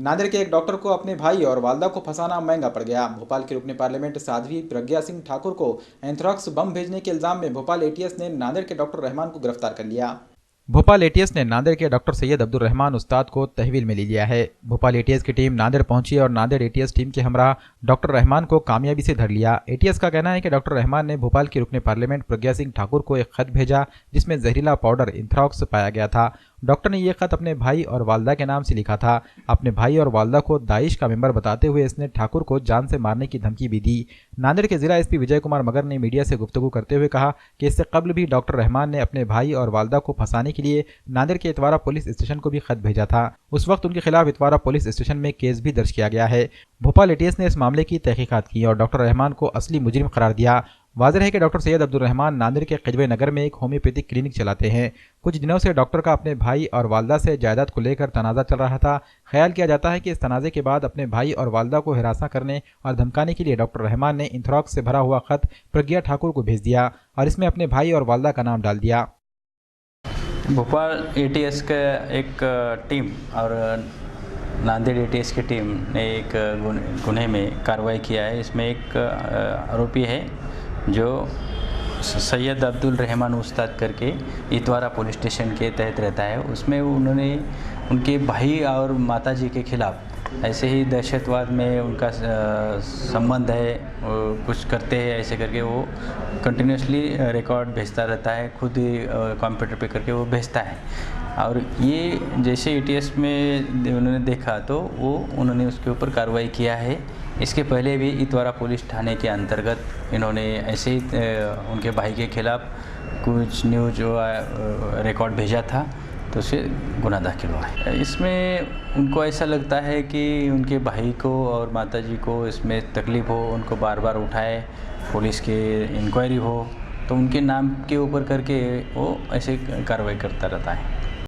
नांदेड़ के एक डॉक्टर को अपने भाई और वालदा को फंसाना महंगा पड़ गया। भोपाल के रुकने पार्लियामेंट साध्वी प्रज्ञा सिंह ठाकुर को एंथ्रैक्स बम भेजने के इल्जाम में भोपाल एटीएस ने नांदेड़ के डॉक्टर रहमान को गिरफ्तार कर लिया। भोपाल एटीएस ने नांदेड़ के डॉक्टर सैयद अब्दुल रहमान उस्ताद को तहवील में ले लिया है। भोपाल एटीएस की टीम नांदेड़ पहुंची और नांदेड़ एटीएस टीम के हमरा डॉक्टर रहमान को कामयाबी से धर लिया। एटीएस का कहना है कि डॉक्टर रहमान ने भोपाल के रुकने पार्लियामेंट प्रज्ञा सिंह ठाकुर को एक खत भेजा जिसमें जहरीला पाउडर एंथ्रैक्स पाया गया था। डॉक्टर ने यह खत अपने भाई और वालदा के नाम से लिखा था। अपने भाई और वालदा को दाइश का मेंबर बताते हुए इसने ठाकुर को जान से मारने की धमकी भी दी। नांदेड़ के जिला एसपी विजय कुमार मगर ने मीडिया से गुफ्तगू करते हुए कहा कि इससे कबल भी डॉक्टर रहमान ने अपने भाई और वालदा को फंसाने के लिए नांदेड़ के इतवारा पुलिस स्टेशन को भी खत भेजा था। उस वक्त उनके खिलाफ इतवारा पुलिस स्टेशन में केस भी दर्ज किया गया है। भोपाल एटीएस ने इस मामले की तहकीकात की और डॉक्टर रहमान को असली मुजरिम करार दिया। वाज़ेह है कि डॉक्टर सैयद अब्दुल रहमान नांदेड़ के किजवे नगर में एक होम्योपैथिक क्लिनिक चलाते हैं। कुछ दिनों से डॉक्टर का अपने भाई और वालदा से जायदाद को लेकर तनाज़ा चल रहा था। ख्याल किया जाता है कि इस तनाज़े के बाद अपने भाई और वालदा को हिरासत करने और धमकाने के लिए डॉक्टर रहमान ने एंथ्रैक्स से भरा हुआ खत प्रज्ञा ठाकुर को भेज दिया और इसमें अपने भाई और वालदा का नाम डाल दिया। भोपाल एटीएस का एक टीम और नांदेड़ एटीएस की टीम ने एक गुन्हे में कार्रवाई किया है। इसमें एक आरोपी है जो सैयद अब्दुल रहमान उस्ताद करके इतवारा पुलिस स्टेशन के तहत रहता है। उसमें उन्होंने उनके भाई और माताजी के खिलाफ ऐसे ही दहशतवाद में उनका संबंध है, कुछ करते हैं ऐसे करके वो कंटिन्यूसली रिकॉर्ड भेजता रहता है, खुद ही कंप्यूटर पे करके वो भेजता है। और ये जैसे एटीएस में उन्होंने देखा तो उन्होंने उसके ऊपर कार्रवाई किया है। इसके पहले भी इतवारा पुलिस थाने के अंतर्गत इन्होंने ऐसे ही उनके भाई के खिलाफ कुछ न्यूज रिकॉर्ड भेजा था, तो उसे गुनाह दाखिल हुआ है। इसमें उनको ऐसा लगता है कि उनके भाई को और माताजी को इसमें तकलीफ़ हो, उनको बार बार उठाए, पुलिस की इंक्वायरी हो, तो उनके नाम के ऊपर करके वो ऐसे कार्रवाई करता रहता है।